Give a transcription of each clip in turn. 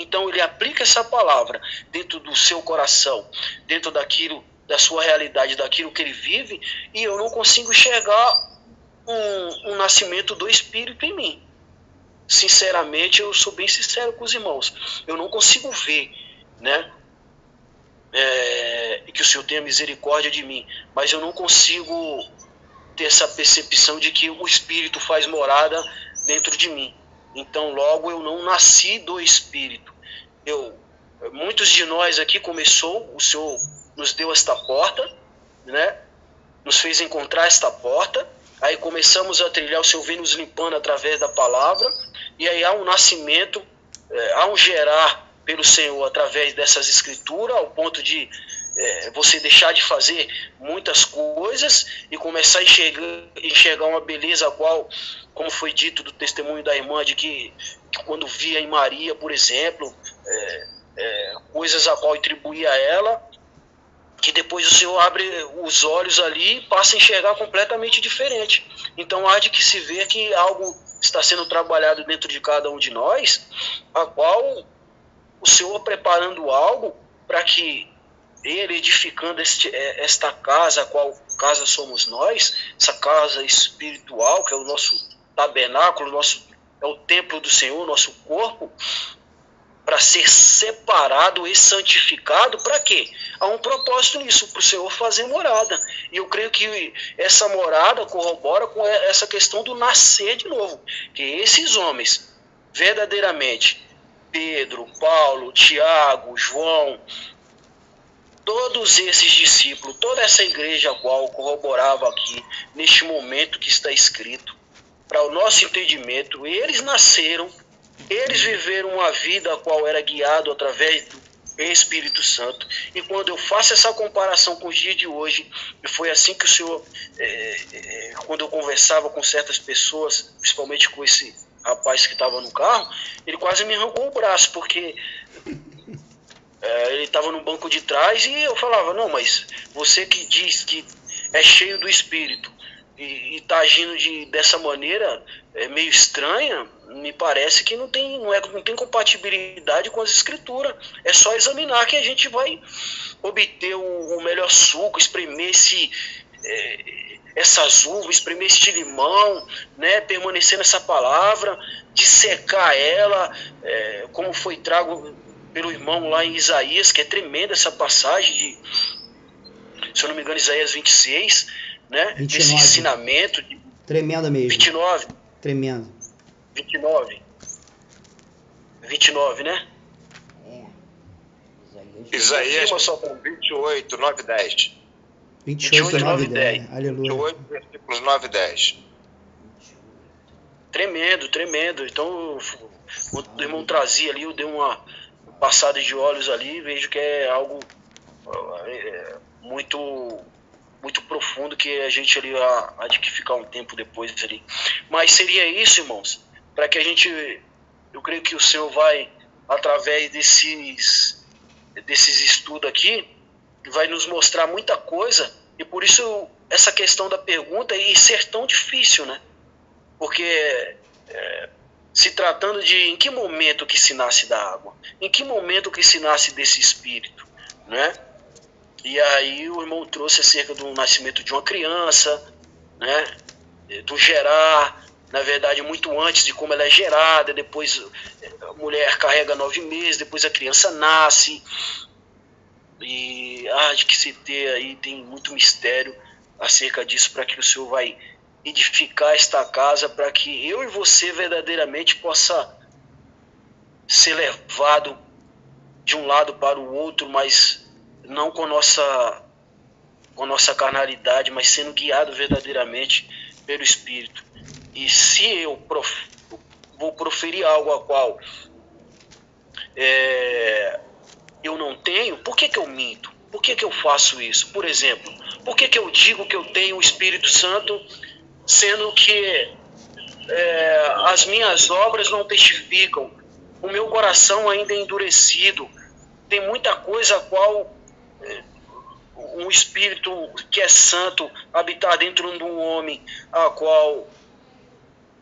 Então ele aplica essa palavra dentro do seu coração, dentro daquilo, da sua realidade, daquilo que ele vive, e eu não consigo enxergar um nascimento do Espírito em mim. Sinceramente, eu sou bem sincero com os irmãos. Eu não consigo ver, né? Que o Senhor tenha misericórdia de mim, mas eu não consigo ter essa percepção de que o Espírito faz morada dentro de mim. Então, logo, eu não nasci do Espírito. Muitos de nós aqui começou, o Senhor nos deu esta porta, né? Nos fez encontrar esta porta, aí começamos a trilhar, o Senhor vem nos limpando através da palavra, e aí há um nascimento, há um gerar pelo Senhor através dessas escrituras, ao ponto de você deixar de fazer muitas coisas e começar a enxergar uma beleza a qual, como foi dito do testemunho da irmã, de que quando via em Maria, por exemplo, coisas a qual atribuía a ela, que depois o Senhor abre os olhos ali e passa a enxergar completamente diferente. Então há de que se ver que algo está sendo trabalhado dentro de cada um de nós, a qual o Senhor preparando algo para que ele, edificando esta casa, a qual casa somos nós, essa casa espiritual, que é o nosso tabernáculo, é o templo do Senhor, nosso corpo, para ser separado e santificado, para quê? Há um propósito nisso, para o Senhor fazer morada. E eu creio que essa morada corrobora com essa questão do nascer de novo. Que esses homens, verdadeiramente, Pedro, Paulo, Tiago, João, todos esses discípulos, toda essa igreja a qual corroborava aqui, neste momento que está escrito, para o nosso entendimento, eles nasceram, eles viveram uma vida a qual era guiado através do Espírito Santo. E quando eu faço essa comparação com os dias de hoje, e foi assim que o Senhor, quando eu conversava com certas pessoas, principalmente com esse rapaz que estava no carro, ele quase me arrancou o braço, porque ele estava no banco de trás e eu falava, não, mas você que diz que é cheio do Espírito e está agindo dessa maneira meio estranha, me parece que não tem compatibilidade com as Escrituras. É só examinar que a gente vai obter o melhor suco, espremer essas uvas, espremer este limão, né, permanecer nessa palavra, dissecar ela, como foi trago pelo irmão lá em Isaías, que é tremenda essa passagem de, se eu não me engano, Isaías 26, né? 29. Esse ensinamento. Tremenda mesmo. 29. Tremendo. 29, né? Isaías 28, 9 e 10. 28, 9 e 10. Aleluia. 28, versículos 9 e 10. Tremendo. Então, o irmão trazia ali, eu dei uma passada de olhos ali, vejo que é algo muito profundo, que a gente ali há de que ficar um tempo depois ali. Mas seria isso, irmãos, para que a gente, eu creio que o Senhor vai, através desses estudos aqui, vai nos mostrar muita coisa, e por isso essa questão da pergunta e ser tão difícil, né? Porque se tratando de em que momento que se nasce da água, em que momento que se nasce desse Espírito, né? E aí o irmão trouxe acerca do nascimento de uma criança, né? Do gerar, na verdade muito antes de como ela é gerada, depois a mulher carrega 9 meses, depois a criança nasce, e há de que se ter aí, tem muito mistério acerca disso, para que o Senhor vai edificar esta casa, para que eu e você verdadeiramente possa ser levado de um lado para o outro, mas não com nossa carnalidade, mas sendo guiado verdadeiramente pelo Espírito. E se eu vou proferir algo a qual eu não tenho, por que eu minto? Por que eu faço isso? Por exemplo, por que eu digo que eu tenho o Espírito Santo, sendo que as minhas obras não testificam, o meu coração ainda é endurecido, tem muita coisa a qual um Espírito que é santo habitar dentro de um homem, a qual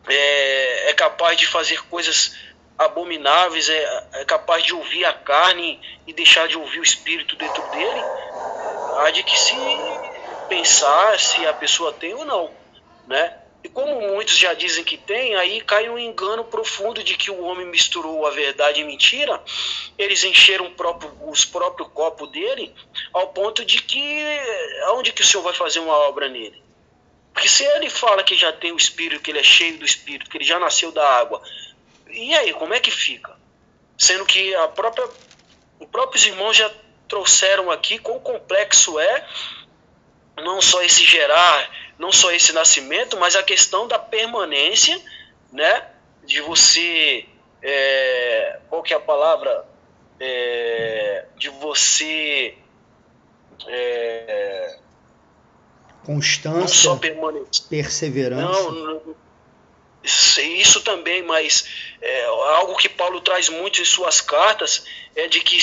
é capaz de fazer coisas abomináveis, é capaz de ouvir a carne e deixar de ouvir o espírito dentro dele, há de que se pensar se a pessoa tem ou não, né? E como muitos já dizem que tem, aí cai um engano profundo de que o homem misturou a verdade e mentira. Eles encheram os próprios copos dele, ao ponto de que aonde que o Senhor vai fazer uma obra nele? Porque se ele fala que já tem o Espírito, que ele é cheio do Espírito, que ele já nasceu da água, e aí, como é que fica? Sendo que os próprios irmãos já trouxeram aqui quão complexo é não só esse gerar, não só esse nascimento, mas a questão da permanência, né? De você, qual que é a palavra? De você constância, não só permanecer, perseverança. Isso também, mas algo que Paulo traz muito em suas cartas é de que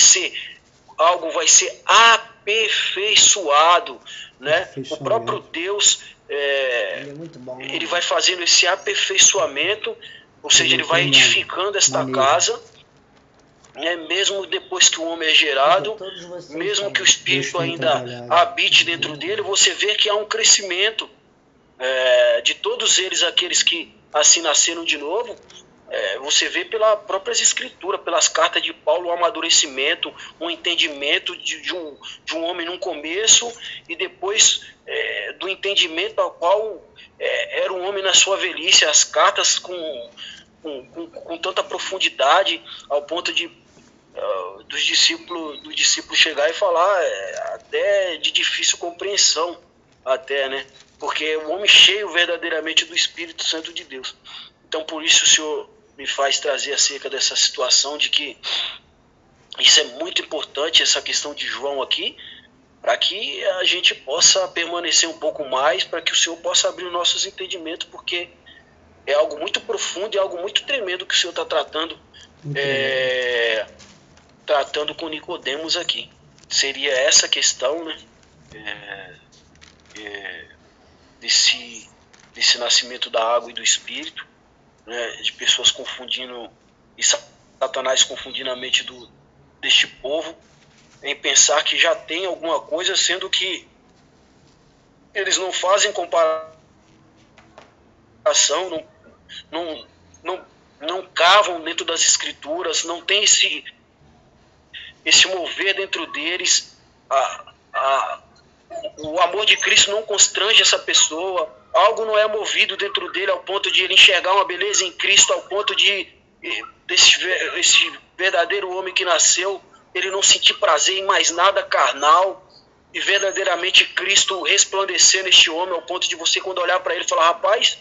algo vai ser aperfeiçoado, né? O próprio Deus ele é muito bom, ele vai fazendo esse aperfeiçoamento, ou seja, ele vai edificando esta casa, né? Mesmo depois que o homem é gerado, mesmo que o Espírito ainda habite dentro dele, você vê que há um crescimento de todos eles, aqueles que assim nasceram de novo. Você vê pelas próprias escrituras, pelas cartas de Paulo, o amadurecimento, o entendimento de um homem no começo e depois do entendimento ao qual era um homem na sua velhice, as cartas com tanta profundidade ao ponto de do discípulo chegar e falar até de difícil compreensão, até, né? Porque o homem cheio verdadeiramente do Espírito Santo de Deus. Então, por isso o Senhor me faz trazer acerca dessa situação de que isso é muito importante, essa questão de João aqui, para que a gente possa permanecer um pouco mais, para que o Senhor possa abrir os nossos entendimentos, porque é algo muito profundo e algo muito tremendo que o Senhor está tratando, tratando com Nicodemos aqui. Seria essa questão, né? Desse nascimento da água e do Espírito, né, de pessoas confundindo, e Satanás confundindo a mente deste povo em pensar que já tem alguma coisa, sendo que eles não fazem comparação, não cavam dentro das escrituras, não tem esse mover dentro deles. O amor de Cristo não constrange essa pessoa, algo não é movido dentro dele ao ponto de ele enxergar uma beleza em Cristo, ao ponto de esse verdadeiro homem que nasceu, ele não sentir prazer em mais nada carnal, e verdadeiramente Cristo resplandecer neste homem ao ponto de você, quando olhar para ele, falar: rapaz,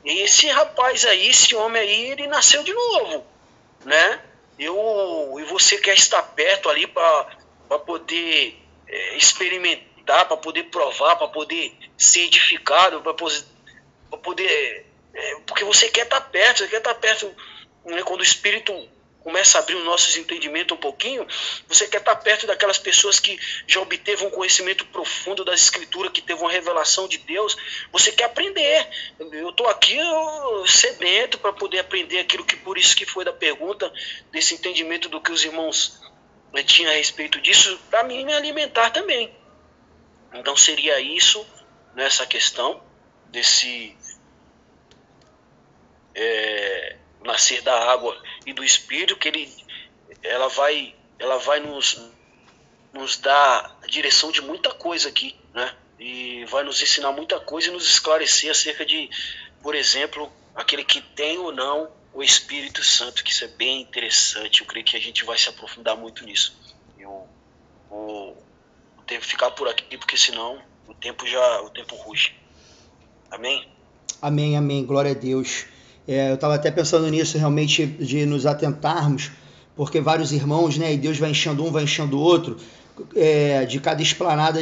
esse rapaz aí, esse homem aí, ele nasceu de novo, né? E você quer estar perto ali para poder experimentar, para poder provar, para poder ser edificado, para poder porque você quer estar perto, né? Quando o Espírito começa a abrir os nossos entendimentos um pouquinho, você quer estar perto daquelas pessoas que já obteve um conhecimento profundo das Escrituras, que teve uma revelação de Deus. Você quer aprender. Eu estou aqui sedento para poder aprender aquilo que, por isso que foi da pergunta, desse entendimento do que os irmãos tinham a respeito disso, para mim me alimentar também. Então seria isso, nessa questão desse nascer da água e do Espírito, que ela vai nos dar a direção de muita coisa aqui, né? E vai nos ensinar muita coisa e nos esclarecer acerca de, por exemplo, aquele que tem ou não o Espírito Santo, que isso é bem interessante. Eu creio que a gente vai se aprofundar muito nisso. Eu vou ter que ficar por aqui, porque senão o tempo ruge. Amém? Amém, amém. Glória a Deus. Eu estava até pensando nisso, realmente, de nos atentarmos, porque vários irmãos, né, e Deus vai enchendo um, vai enchendo o outro, de cada esplanada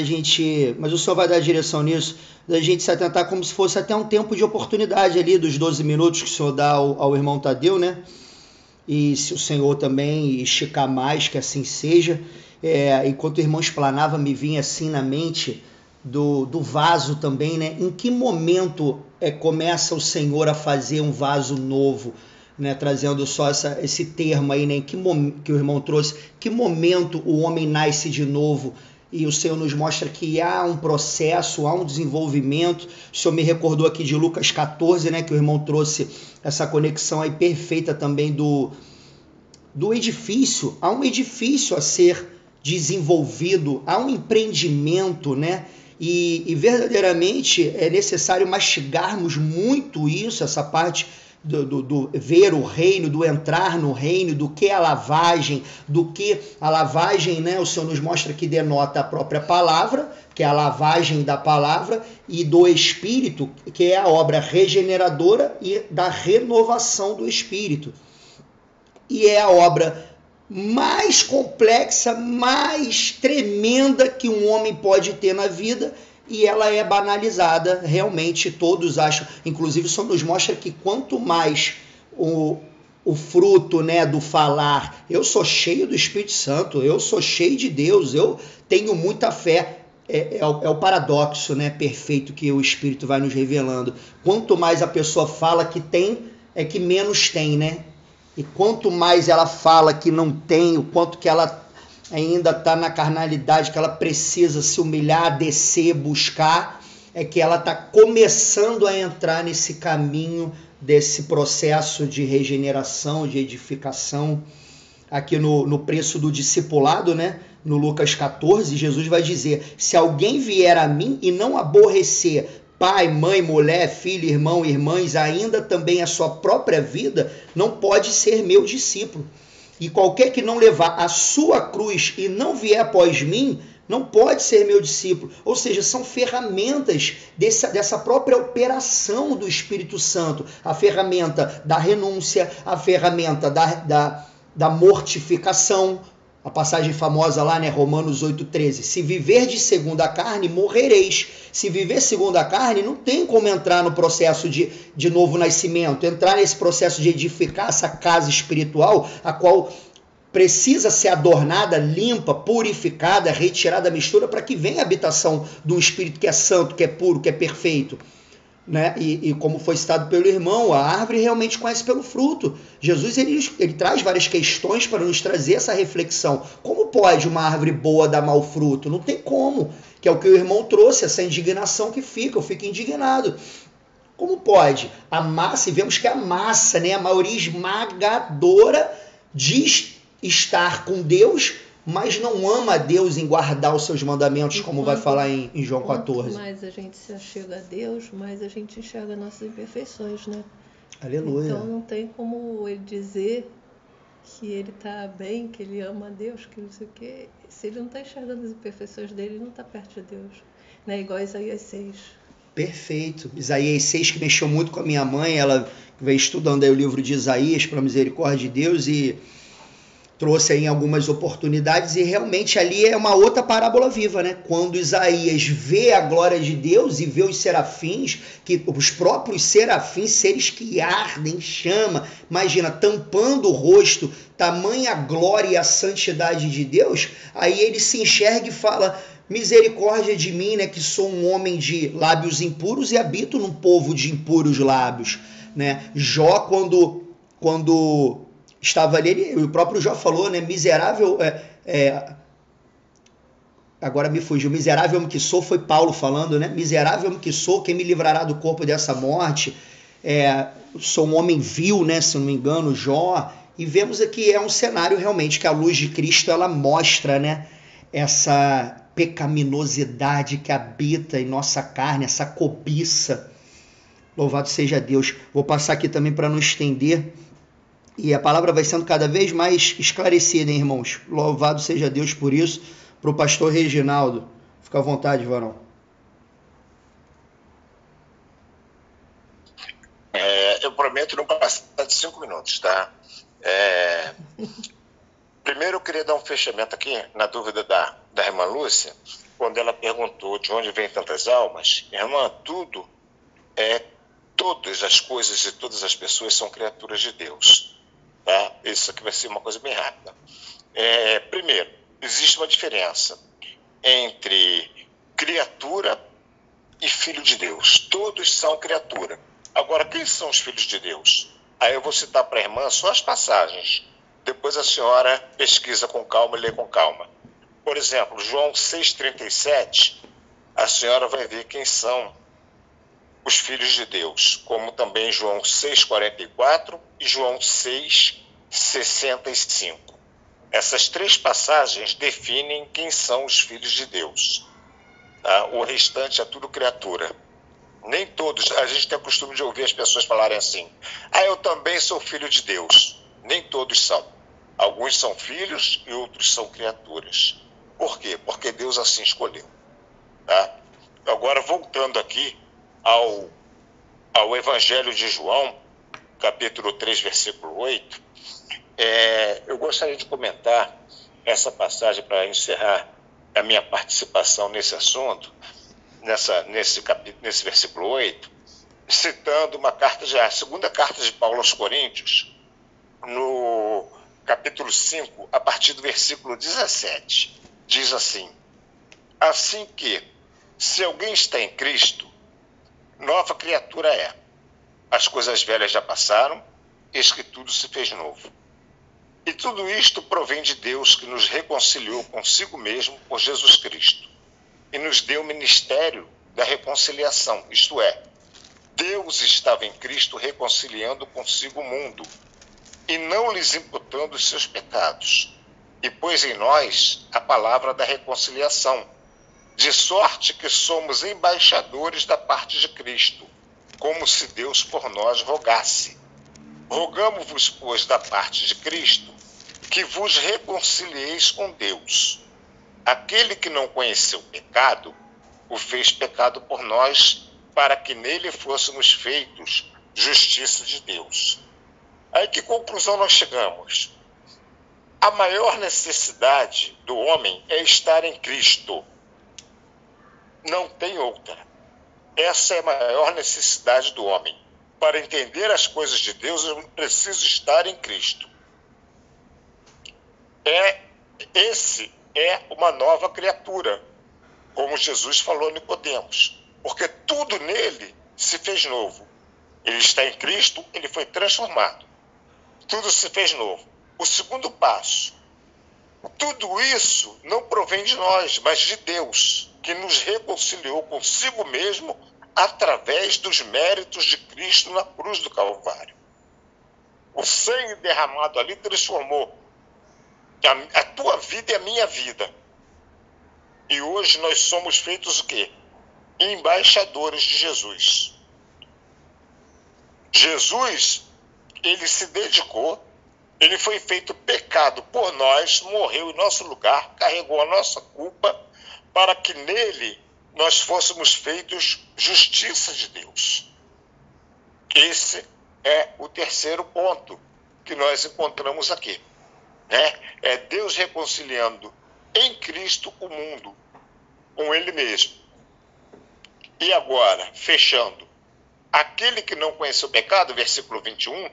mas o Senhor vai dar direção nisso, da gente se atentar como se fosse até um tempo de oportunidade ali, dos 12 minutos que o Senhor dá ao irmão Tadeu, né, e se o Senhor também esticar mais, que assim seja. Enquanto o irmão explanava, me vinha assim na mente do vaso também, né? Em que momento começa o Senhor a fazer um vaso novo, né, trazendo só esse termo aí, né, que o irmão trouxe, que momento o homem nasce de novo, e o Senhor nos mostra que há um processo, há um desenvolvimento. O Senhor me recordou aqui de Lucas 14, né, que o irmão trouxe essa conexão aí perfeita também do edifício. Há um edifício a ser desenvolvido, há um empreendimento, né? E verdadeiramente é necessário mastigarmos muito isso, essa parte do ver o reino, do entrar no reino, do que é a lavagem, né? O Senhor nos mostra que denota a própria palavra, que é a lavagem da palavra, e do Espírito, que é a obra regeneradora e da renovação do Espírito. E é a obra mais complexa, mais tremenda que um homem pode ter na vida, e ela é banalizada, realmente todos acham, inclusive o Senhor nos mostra que quanto mais o fruto, né, do falar, eu sou cheio do Espírito Santo, eu sou cheio de Deus, eu tenho muita fé, é o paradoxo, né, perfeito que o Espírito vai nos revelando. Quanto mais a pessoa fala que tem, é que menos tem, né? E quanto mais ela fala que não tem, o quanto que ela ainda está na carnalidade, que ela precisa se humilhar, descer, buscar, é que ela está começando a entrar nesse caminho desse processo de regeneração, de edificação. Aqui no preço do discipulado, né? No Lucas 14, Jesus vai dizer: se alguém vier a mim e não aborrecer pai, mãe, mulher, filho, irmão, irmãs, ainda também a sua própria vida, não pode ser meu discípulo. E qualquer que não levar a sua cruz e não vier após mim, não pode ser meu discípulo. Ou seja, são ferramentas dessa própria operação do Espírito Santo. A ferramenta da renúncia, a ferramenta da mortificação. A passagem famosa lá, né, Romanos 8,13. Se viverdes segundo a carne, morrereis. Se viver segundo a carne, não tem como entrar no processo de novo nascimento, entrar nesse processo de edificar essa casa espiritual, a qual precisa ser adornada, limpa, purificada, retirada da mistura, para que venha a habitação de um Espírito que é santo, que é puro, que é perfeito. Né? E como foi citado pelo irmão, a árvore realmente conhece pelo fruto. Jesus ele traz várias questões para nos trazer essa reflexão. Como pode uma árvore boa dar mau fruto? Não tem como, que é o que o irmão trouxe, essa indignação que eu fico indignado. Como pode? A massa, e vemos que a massa, né, a maioria esmagadora, diz estar com Deus, mas não ama a Deus em guardar os seus mandamentos, como vai falar em João 14. Quanto mais a gente se achega a Deus, mais a gente enxerga nossas imperfeições, né? Aleluia. Então não tem como ele dizer que ele está bem, que ele ama a Deus, que não sei o quê. Se ele não está enxergando as imperfeições dele, ele não está perto de Deus. Né? Igual Isaías 6. Perfeito. Isaías 6, que mexeu muito com a minha mãe, ela veio estudando aí o livro de Isaías, pela misericórdia de Deus, e trouxe aí algumas oportunidades, e realmente ali é uma outra parábola viva, né? Quando Isaías vê a glória de Deus e vê os serafins, que os próprios serafins, seres que ardem em chama, imagina, tampando o rosto, tamanha glória e a santidade de Deus, aí ele se enxerga e fala: misericórdia de mim, né, que sou um homem de lábios impuros e habito num povo de impuros lábios, né? Jó, quando estava ali, o próprio Jó falou, né, miserável, agora me fugiu, miserável homem que sou, foi Paulo falando, né, miserável homem que sou, quem me livrará do corpo dessa morte? Sou um homem vil, né, se não me engano, Jó, e vemos aqui, é um cenário realmente que a luz de Cristo, ela mostra, né, essa pecaminosidade que habita em nossa carne, essa cobiça. Louvado seja Deus. Vou passar aqui também para não estender, e a palavra vai sendo cada vez mais esclarecida, hein, irmãos? Louvado seja Deus por isso. Para o pastor Reginaldo. Fica à vontade, varão. Eu prometo não passar de 5 minutos, tá? Primeiro eu queria dar um fechamento aqui na dúvida da irmã Lúcia, quando ela perguntou de onde vem tantas almas. Irmã, todas as coisas e todas as pessoas são criaturas de Deus. Tá? Isso aqui vai ser uma coisa bem rápida. Primeiro, existe uma diferença entre criatura e filho de Deus. Todos são criatura. Agora, quem são os filhos de Deus? Aí eu vou citar para a irmã só as passagens. Depois a senhora pesquisa com calma e lê com calma. Por exemplo, João 6,37, a senhora vai ver quem são os filhos de Deus, como também João 6,44 e João 6,65. Essas 3 passagens definem quem são os filhos de Deus. Tá? O restante é tudo criatura. Nem todos, a gente tem o costume de ouvir as pessoas falarem assim: eu também sou filho de Deus. Nem todos são. Alguns são filhos e outros são criaturas. Por quê? Porque Deus assim escolheu. Tá? Agora, voltando aqui ao Evangelho de João, capítulo 3, versículo 8, eu gostaria de comentar essa passagem para encerrar a minha participação nesse assunto, nesse versículo 8, citando a segunda carta de Paulo aos Coríntios, no capítulo 5, a partir do versículo 17. Diz assim: assim que, se alguém está em Cristo, nova criatura é. As coisas velhas já passaram, eis que tudo se fez novo. E tudo isto provém de Deus, que nos reconciliou consigo mesmo por Jesus Cristo e nos deu o ministério da reconciliação, isto é, Deus estava em Cristo reconciliando consigo o mundo e não lhes imputando os seus pecados, e pôs em nós a palavra da reconciliação, de sorte que somos embaixadores da parte de Cristo, como se Deus por nós rogasse. Rogamo-vos, pois, da parte de Cristo, que vos reconcilieis com Deus. Aquele que não conheceu pecado, o fez pecado por nós, para que nele fôssemos feitos justiça de Deus. Aí que conclusão nós chegamos? A maior necessidade do homem é estar em Cristo. Não tem outra. Essa é a maior necessidade do homem. Para entender as coisas de Deus, eu preciso estar em Cristo. Esse é uma nova criatura, como Jesus falou a Nicodemos, porque tudo nele se fez novo. Ele está em Cristo, ele foi transformado. Tudo se fez novo. O segundo passo: tudo isso não provém de nós, mas de Deus, que nos reconciliou consigo mesmo através dos méritos de Cristo na cruz do Calvário. O sangue derramado ali transformou a tua vida e a minha vida. E hoje nós somos feitos o quê? Embaixadores de Jesus. Jesus, ele se dedicou, ele foi feito pecado por nós, morreu em nosso lugar, carregou a nossa culpa, para que nele nós fôssemos feitos justiça de Deus. Esse é o terceiro ponto que nós encontramos aqui, né? É Deus reconciliando em Cristo o mundo com ele mesmo. E agora, fechando, aquele que não conheceu o pecado, versículo 21,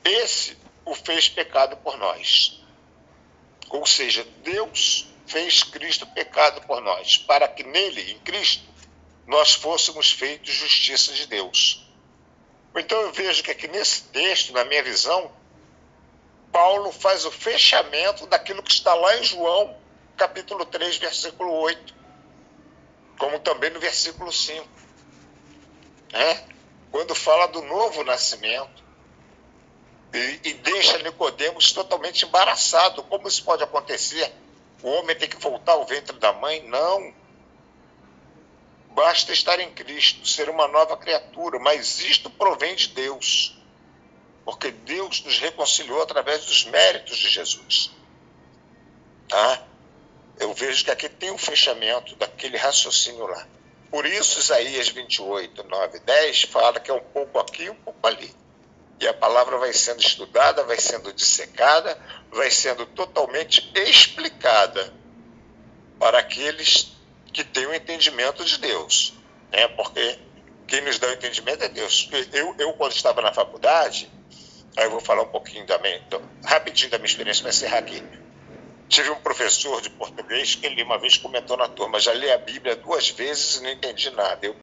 esse o fez pecado por nós. Ou seja, Deus fez Cristo pecado por nós, para que nele, em Cristo, nós fôssemos feitos justiça de Deus. Então eu vejo que aqui nesse texto, na minha visão, Paulo faz o fechamento daquilo que está lá em João, capítulo 3, versículo 8, como também no versículo 5. Quando fala do novo nascimento e deixa Nicodemos totalmente embaraçado. Como isso pode acontecer? O homem tem que voltar ao ventre da mãe? Não. Basta estar em Cristo, ser uma nova criatura, mas isto provém de Deus, porque Deus nos reconciliou através dos méritos de Jesus. Eu vejo que aqui tem um fechamento daquele raciocínio lá. Por isso, Isaías 28, 9 e 10 fala que é um pouco aqui e um pouco ali. E a palavra vai sendo estudada, vai sendo dissecada, vai sendo totalmente explicada para aqueles que têm o entendimento de Deus. Porque quem nos dá o entendimento é Deus. Eu quando estava na faculdade, aí eu vou falar um pouquinho rapidinho da minha experiência para encerrar aqui. Tive um professor de português que ele uma vez comentou na turma: já li a Bíblia 2 vezes e não entendi nada. Eu